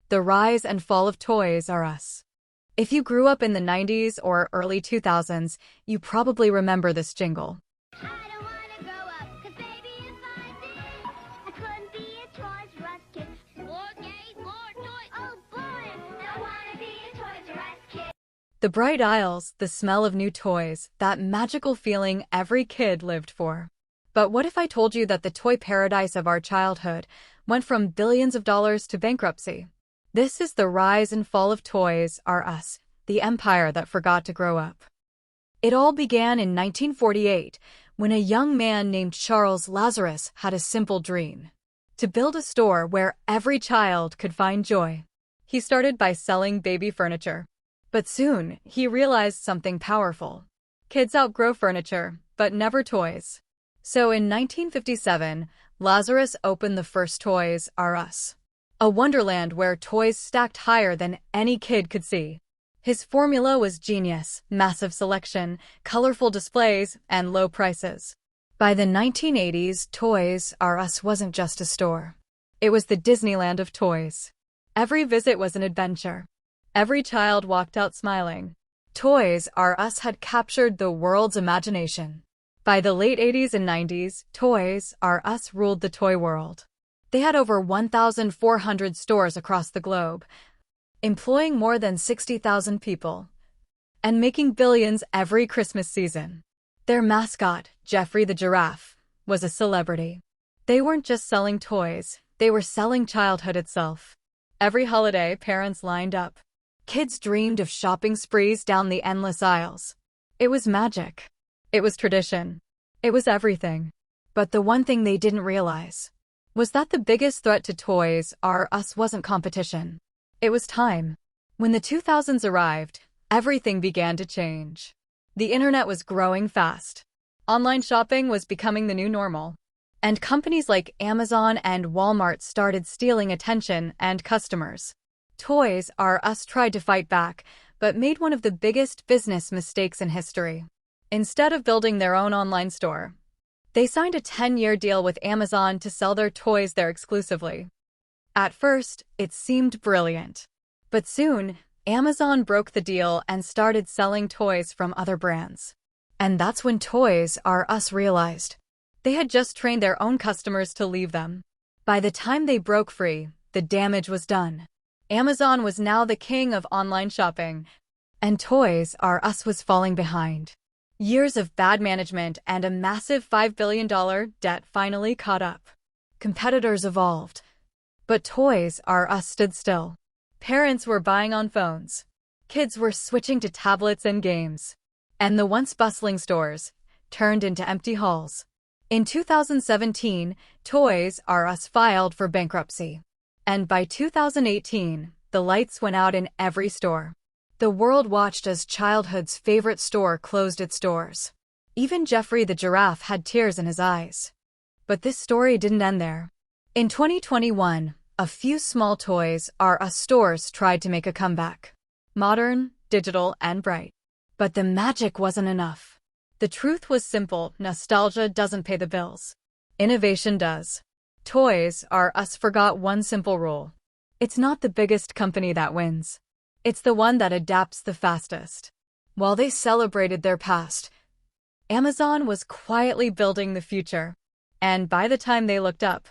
The rise and fall of Toys R Us. If you grew up in the 90s or early 2000s, you probably remember this jingle. I don't wanna grow up, 'cause baby, if I did, I couldn't be a Toys R Us kid. More games, more toys. Oh boy, I wanna be a Toys R Us kid. The bright aisles, the smell of new toys, that magical feeling every kid lived for. But what if I told you that the toy paradise of our childhood went from billions of dollars to bankruptcy? This is the rise and fall of Toys R Us, the empire that forgot to grow up. It all began in 1948, when a young man named Charles Lazarus had a simple dream: to build a store where every child could find joy. He started by selling baby furniture. But soon, he realized something powerful. Kids outgrow furniture, but never toys. So in 1957, Lazarus opened the first Toys R Us, a wonderland where toys stacked higher than any kid could see. His formula was genius: massive selection, colorful displays, and low prices. By the 1980s, Toys R Us wasn't just a store. It was the Disneyland of toys. Every visit was an adventure. Every child walked out smiling. Toys R Us had captured the world's imagination. By the late 80s and 90s, Toys R Us ruled the toy world. They had over 1,400 stores across the globe, employing more than 60,000 people, and making billions every Christmas season. Their mascot, Geoffrey the giraffe, was a celebrity. They weren't just selling toys, they were selling childhood itself. Every holiday, parents lined up. Kids dreamed of shopping sprees down the endless aisles. It was magic. It was tradition. It was everything. But the one thing they didn't realize was that the biggest threat to Toys R Us wasn't competition. It was time. When the 2000s arrived, everything began to change. The internet was growing fast. Online shopping was becoming the new normal. And companies like Amazon and Walmart started stealing attention and customers. Toys R Us tried to fight back, but made one of the biggest business mistakes in history. Instead of building their own online store, they signed a 10-year deal with Amazon to sell their toys there exclusively. At first, it seemed brilliant. But soon, Amazon broke the deal and started selling toys from other brands. And that's when Toys R Us realized they had just trained their own customers to leave them. By the time they broke free, the damage was done. Amazon was now the king of online shopping, and Toys R Us was falling behind. Years of bad management and a massive $5 billion debt finally caught up. Competitors evolved, but Toys R Us stood still. Parents were buying on phones. Kids were switching to tablets and games. And the once bustling stores turned into empty halls. In 2017, Toys R Us filed for bankruptcy. And by 2018, the lights went out in every store. The world watched as childhood's favorite store closed its doors. Even Geoffrey the giraffe had tears in his eyes. But this story didn't end there. In 2021, a few small Toys R Us stores tried to make a comeback. Modern, digital, and bright. But the magic wasn't enough. The truth was simple: nostalgia doesn't pay the bills. Innovation does. Toys R Us forgot one simple rule. It's not the biggest company that wins. It's the one that adapts the fastest. While they celebrated their past, Amazon was quietly building the future. And by the time they looked up,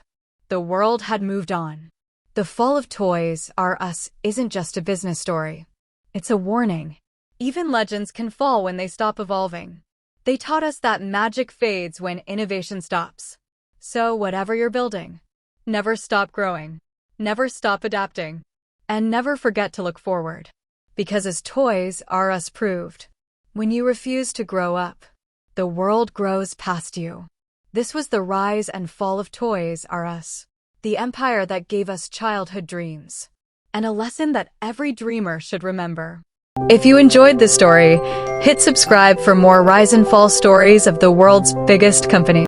the world had moved on. The fall of Toys R Us isn't just a business story. It's a warning. Even legends can fall when they stop evolving. They taught us that magic fades when innovation stops. So whatever you're building, never stop growing, never stop adapting, and never forget to look forward. Because as Toys R Us proved, when you refuse to grow up, the world grows past you. This was the rise and fall of Toys R Us, the empire that gave us childhood dreams, and a lesson that every dreamer should remember. If you enjoyed this story, hit subscribe for more rise and fall stories of the world's biggest company.